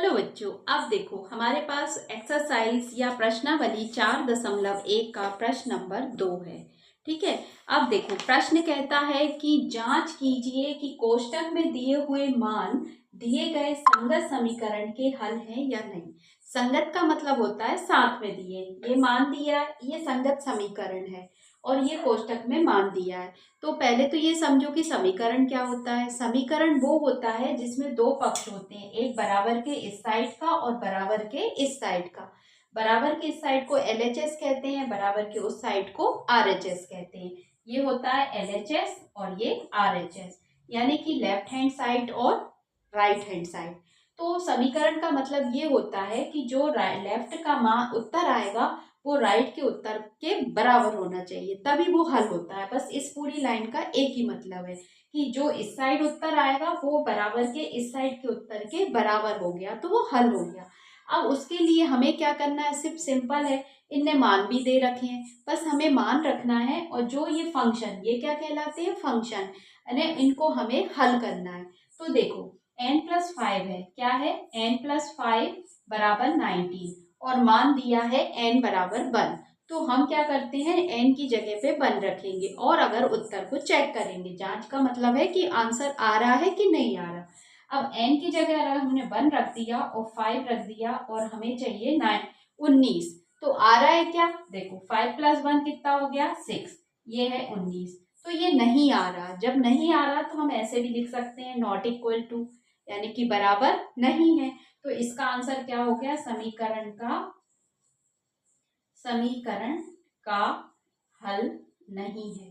Hello बच्चों, अब देखो हमारे पास एक्सरसाइज या प्रश्नावली 4.1 का प्रश्न नंबर 2 है। ठीक है। अब देखो प्रश्न कहता है कि जांच कीजिए कि कोष्टक में दिए हुए मान दिए गए संगत समीकरण के हल हैं या नहीं। संगत का मतलब होता है साथ में दिए, ये मान दिया, ये संगत समीकरण है और ये कोष्टक में मान दिया है। तो पहले तो ये समझो कि समीकरण क्या होता है। समीकरण वो होता है जिसमें दो पक्ष होते हैं, एक बराबर के इस साइड का और बराबर के इस साइड का। बराबर के इस साइड को LHS कहते हैं, बराबर के उस साइड को RHS कहते हैं। ये होता है LHS और ये RHS, यानी कि लेफ्ट हैंड साइड और राइट हैंड साइड। तो समीकरण का मतलब ये होता है कि जो लेफ्ट का मान उत्तर आएगा वो राइट के उत्तर के बराबर होना चाहिए, तभी वो हल होता है। बस इस पूरी लाइन का एक ही मतलब है कि जो इस साइड उत्तर आएगा वो बराबर के इस साइड के उत्तर के बराबर हो गया तो वो हल हो गया। अब उसके लिए हमें क्या करना है, सिर्फ सिंपल है, इनने मान भी दे रखे हैं, बस हमें मान रखना है। और जो ये फंक्शन, ये क्या कहलाते हैं, फंक्शन, यानी इनको हमें हल करना है। तो देखो n+5 है, क्या है, n+5 बराबर 19 और मान दिया है n बराबर 1। तो हम क्या करते हैं, n की जगह पे 1 रखेंगे और अगर उत्तर को चेक करेंगे। जांच का मतलब है कि आंसर आ रहा है कि नहीं आ रहा। अब n की जगह अगर हमने 1 रख दिया और 5 रख दिया और हमें चाहिए 19, तो आ रहा है क्या, देखो 5 + 1 कितना हो गया, 6, ये है 19। तो ये नहीं आ रहा। जब नहीं आ रहा तो हम ऐसे भी लिख सकते हैं नॉट इक्वल टू, यानी कि बराबर नहीं है। तो इसका आंसर क्या हो गया, समीकरण का हल नहीं है।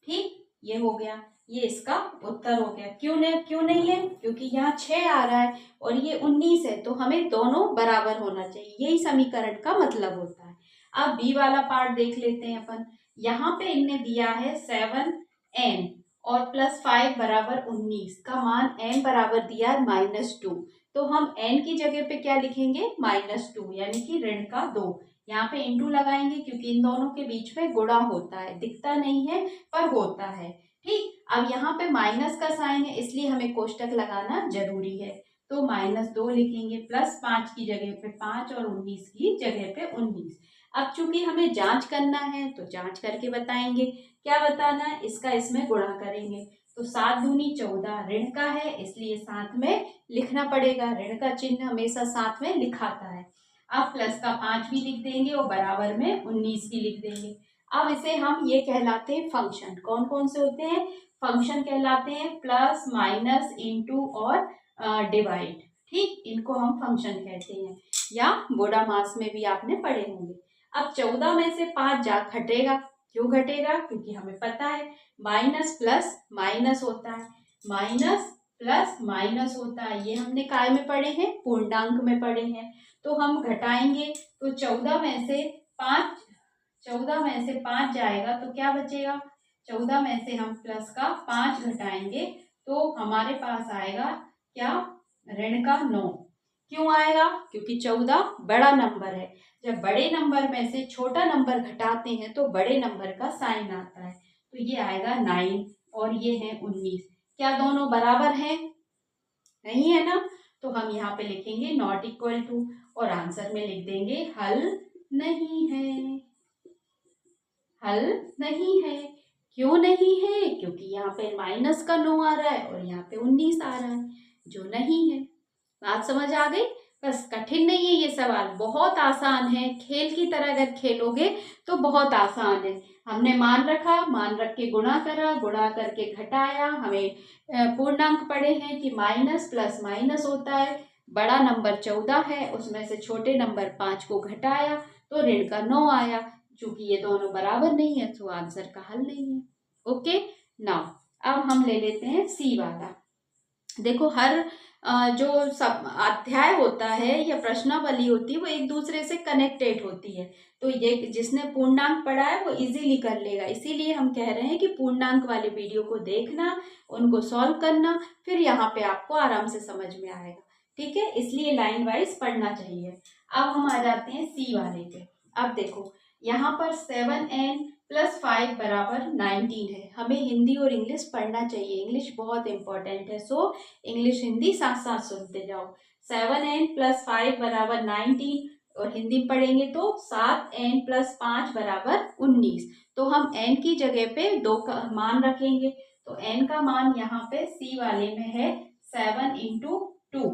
ठीक, ये हो गया, ये इसका उत्तर हो गया। क्यों नहीं है, क्योंकि यहाँ 6 आ रहा है और ये 19 है, तो हमें दोनों बराबर होना चाहिए, यही समीकरण का मतलब होता है। अब बी वाला पार्ट देख लेते हैं अपन। यहाँ पे इनने दिया है 7n और +5 बराबर 19 का मान n बराबर दिया है -2। तो हम n की जगह पे क्या लिखेंगे, -2, यानी कि ऋण का 2। यहाँ पे इंटू लगाएंगे क्योंकि इन दोनों के बीच में गुणा होता है, दिखता नहीं है पर होता है। ठीक, अब यहाँ पे माइनस का साइन है इसलिए हमें कोष्टक लगाना जरूरी है। तो -2 लिखेंगे, +5 की जगह पे 5 और 19 की जगह पे 19। अब चूंकि हमें जांच करना है तो जांच करके बताएंगे। क्या बताना है, इसका इसमें गुणा करेंगे। तो 7 दूनी 14 ऋण का है इसलिए साथ में लिखना पड़ेगा, ऋण का चिन्ह हमेशा साथ में लिखाता है। अब प्लस का 5 भी लिख देंगे और बराबर में 19 भी लिख देंगे। अब इसे हम ये कहलाते हैं फंक्शन। कौन कौन से होते हैं, फंक्शन कहलाते हैं, प्लस माइनस इंटू और डिवाइड। ठीक, इनको हम फंक्शन कहते हैं, या बोडामास में भी आपने पढ़े होंगे। अब 14 में से 5 जा घटेगा, क्यों घटेगा, क्योंकि हमें पता है माइनस प्लस माइनस होता है, माइनस प्लस माइनस होता है। ये हमने काय में पढ़े हैं, पूर्णांक में पढ़े हैं। तो हम घटाएंगे तो 14 में से 5 जाएगा तो क्या बचेगा, 14 में से हम प्लस का 5 घटाएंगे तो हमारे पास आएगा क्या, ऋण का 9। क्यों आएगा, क्योंकि 14 बड़ा नंबर है। जब बड़े नंबर में से छोटा नंबर घटाते हैं तो बड़े नंबर का साइन आता है, तो ये आएगा 9 और ये है 19। क्या दोनों बराबर हैं, नहीं है ना। तो हम यहाँ पे लिखेंगे नॉट इक्वल टू और आंसर में लिख देंगे हल नहीं है, हल नहीं है। क्यों नहीं है, क्योंकि यहाँ पे माइनस का 9 आ रहा है और यहाँ पे 19 आ रहा है, जो नहीं है। बात समझ आ गई, बस कठिन नहीं है ये सवाल, बहुत आसान है। खेल की तरह अगर खेलोगे तो बहुत आसान है। हमने मान रखा, मान रख के गुणा करा, गुणा करके घटाया। हमें पूर्णांक पढ़े हैं कि माइनस प्लस माइनस होता है। बड़ा नंबर 14 है, उसमें से छोटे नंबर 5 को घटाया तो ऋण का 9 आया। चूंकि ये दोनों बराबर नहीं है तो आंसर का हल नहीं है। ओके, नाउ अब हम ले लेते हैं सी वाला। देखो हर जो सब अध्याय होता है या प्रश्नावली होती है वो एक दूसरे से कनेक्टेड होती है। तो ये जिसने पूर्णांक पढ़ा है वो इजीली कर लेगा, इसीलिए हम कह रहे हैं कि पूर्णांक वाले वीडियो को देखना, उनको सॉल्व करना, फिर यहाँ पे आपको आराम से समझ में आएगा। ठीक है, इसलिए लाइन वाइज पढ़ना चाहिए। अब हम आ जाते हैं सी वाले पे। अब देखो यहाँ पर 7n प्लस 5 बराबर 19 है। हमें हिंदी और इंग्लिश पढ़ना चाहिए, इंग्लिश बहुत इंपॉर्टेंट है, सो इंग्लिश हिंदी साथ साथ सुनते जाओ। 7n प्लस 5 बराबर 19 और हिंदी में पढ़ेंगे तो 7n प्लस 5 बराबर 19। तो हम n की जगह पे 2 का मान रखेंगे, तो n का मान यहाँ पे C वाले में है 7 इंटू 2।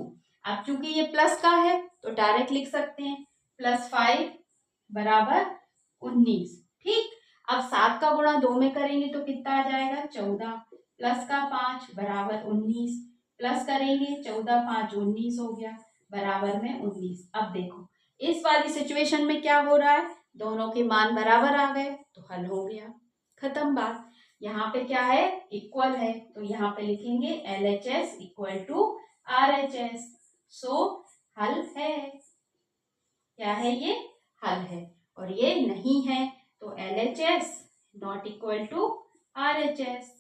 अब चूंकि ये प्लस का है तो डायरेक्ट लिख सकते हैं प्लस 5 बराबर 19। ठीक, अब 7 का गुणा 2 में करेंगे तो कितना आ जाएगा 14, प्लस का 5 बराबर 19, प्लस करेंगे 14 5 19 हो गया बराबर में 19। अब देखो इस वाली सिचुएशन में क्या हो रहा है, दोनों के मान बराबर आ गए तो हल हो गया, खत्म बात। यहाँ पे क्या है, इक्वल है, तो यहाँ पे लिखेंगे LHS इक्वल टू RHS। सो हल है, क्या है ये, हल है। और ये नहीं है तो LHS not equal to RHS,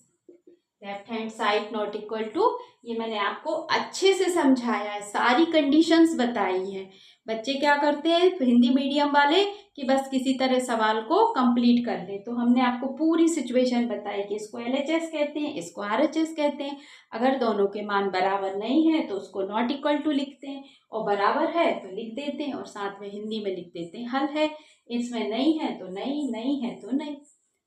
left hand side not equal to. ये मैंने आपको अच्छे से समझाया है, सारी कंडीशंस बताई हैं। बच्चे क्या करते हैं हिंदी मीडियम वाले कि बस किसी तरह सवाल को कंप्लीट कर ले, तो हमने आपको पूरी सिचुएशन बताई कि इसको LHS कहते हैं, इसको RHS कहते हैं। अगर दोनों के मान बराबर नहीं है तो उसको नॉट इक्वल टू लिखते हैं, और बराबर है तो लिख देते हैं और साथ में हिंदी में लिख देते हैं हल है। इसमें नहीं है तो नहीं, नहीं है तो नहीं।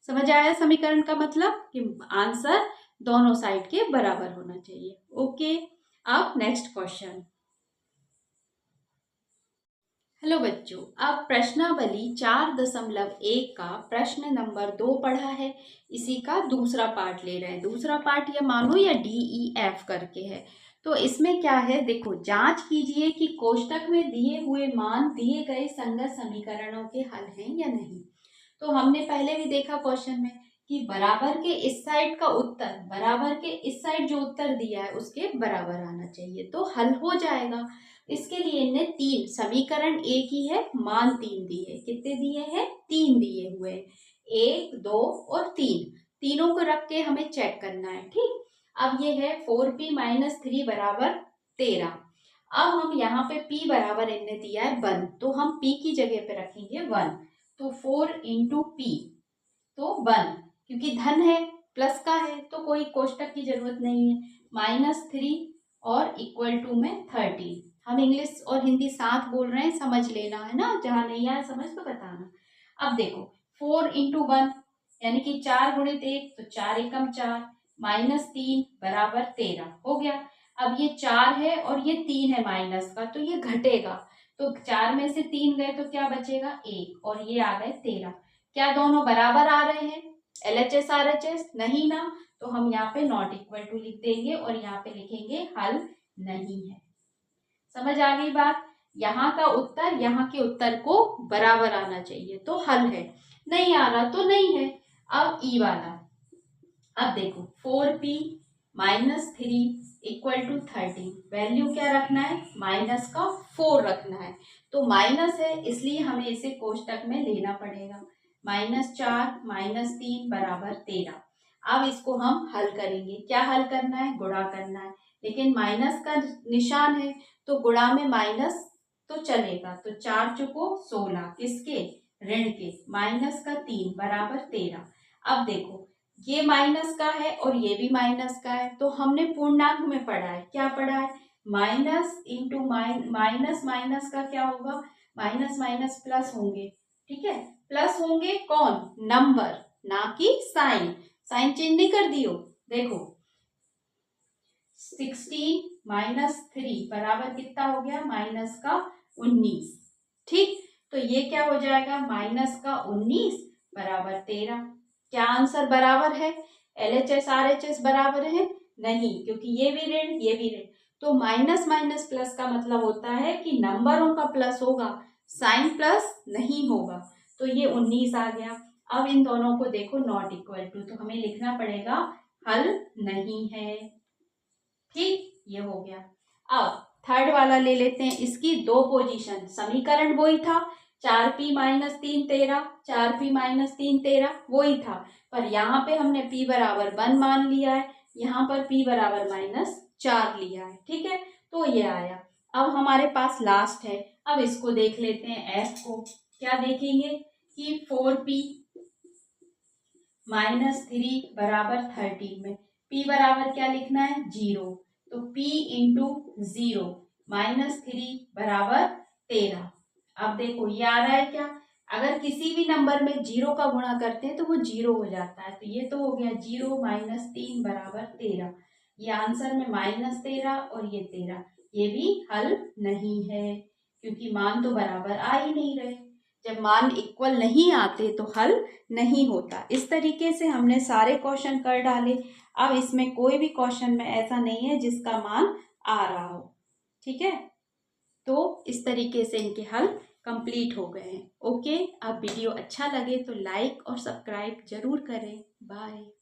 समझ आया समीकरण का मतलब कि आंसर दोनों साइड के बराबर होना चाहिए। ओके, अब नेक्स्ट क्वेश्चन। हेलो बच्चों, अब प्रश्नावली 4.1 का प्रश्न नंबर 2 पढ़ा है, इसी का दूसरा पार्ट ले रहे हैं। दूसरा पार्ट ये मानो या DEF करके है। तो इसमें क्या है, देखो जांच कीजिए कि कोष्टक में दिए हुए मान दिए गए संगत समीकरणों के हल हैं या नहीं। तो हमने पहले भी देखा क्वेश्चन में कि बराबर के इस साइड का उत्तर बराबर के इस साइड जो उत्तर दिया है उसके बराबर आना चाहिए, तो हल हो जाएगा। इसके लिए इन्हें 3 समीकरण एक ही है, मान 3 दिए, कितने दिए हैं 3 दिए हुए, 1 2 और 3, तीनों को रख के हमें चेक करना है। ठीक, अब ये है 4p माइनस 3 बराबर 13। अब हम यहाँ पे p बराबर इन्हें दिया है 1, तो हम p की जगह पे रखेंगे 1, तो 4 इंटू पी तो 1, क्योंकि धन है प्लस का है तो कोई कोष्टक की जरूरत नहीं है, -3 और इक्वल टू में 30। हम इंग्लिश और हिंदी साथ बोल रहे हैं, समझ लेना है ना, जहां नहीं आया समझ तो बताना। अब देखो 4 इंटू 1 यानी कि 4 गुणित 1 तो 4 एकम 4, -3 बराबर 13 हो गया। अब ये 4 है और ये 3 है माइनस का, तो ये घटेगा, तो 4 में से 3 गए तो क्या बचेगा 1, और ये आ गए 13। क्या दोनों बराबर आ रहे हैं LHS RHS, नहीं ना, तो हम यहाँ पे नॉट इक्वल टू लिख देंगे और यहाँ पे लिखेंगे हल नहीं है। समझ आ गई बात, यहाँ का उत्तर यहाँ के उत्तर को बराबर आना चाहिए तो हल है, नहीं आ रहा तो नहीं है। अब ई वाला, अब देखो 4p minus 3 equal to 13, value क्या रखना है माइनस का 4 रखना है, तो माइनस है इसलिए हमें इसे कोष्टक में लेना पड़ेगा, -4 -3 बराबर 13। अब इसको हम हल करेंगे, क्या हल करना है गुणा करना है, लेकिन माइनस का निशान है तो गुणा में माइनस तो चलेगा, तो 4 चुको 16 किसके ऋण के, माइनस का 3 बराबर 13। अब देखो ये माइनस का है और ये भी माइनस का है, तो हमने पूर्णांक में पढ़ा है, क्या पढ़ा है माइनस इंटू माइनस, माइनस का क्या होगा माइनस माइनस प्लस होंगे, ठीक है, प्लस होंगे कौन नंबर, ना कि साइन, साइन चेंज नहीं कर दियो। देखो 16 -3 बराबर कितना हो गया माइनस का 19, ठीक, तो ये क्या हो जाएगा माइनस का 19 बराबर 13। क्या आंसर बराबर है, LHS RHS बराबर है नहीं, क्योंकि ये भी ऋण ये भी ऋण, तो माइनस माइनस प्लस का मतलब होता है कि नंबरों का प्लस होगा, साइन प्लस नहीं होगा, तो ये 19 आ गया। अब इन दोनों को देखो नॉट इक्वल टू, तो हमें लिखना पड़ेगा हल नहीं है, ठीक, ये हो गया। अब थर्ड वाला ले लेते हैं, इसकी 2 पोजीशन, समीकरण वही था 4p माइनस 3 13, 4p माइनस 3 13 वही था, पर यहाँ पे हमने p बराबर 1 मान लिया है, यहाँ पर p बराबर -4 लिया है, ठीक है, तो ये आया। अब हमारे पास लास्ट है, अब इसको देख लेते हैं f को, क्या देखेंगे कि 4p -3 बराबर 13 में p बराबर क्या लिखना है 0, तो p इंटू 0 -3 बराबर 13। अब देखो ये आ रहा है क्या, अगर किसी भी नंबर में 0 का गुणा करते हैं तो वो 0 हो जाता है, तो ये तो हो गया 0 -3 बराबर 13। ये आंसर में -13 और ये 13, ये भी हल नहीं है क्योंकि मान तो बराबर आ ही नहीं रहे। जब मान इक्वल नहीं आते तो हल नहीं होता। इस तरीके से हमने सारे क्वेश्चन कर डाले। अब इसमें कोई भी क्वेश्चन में ऐसा नहीं है जिसका मान आ रहा हो, ठीक है। तो इस तरीके से इनके हल कंप्लीट हो गए हैं। ओके, अब वीडियो अच्छा लगे तो लाइक और सब्सक्राइब जरूर करें। बाय।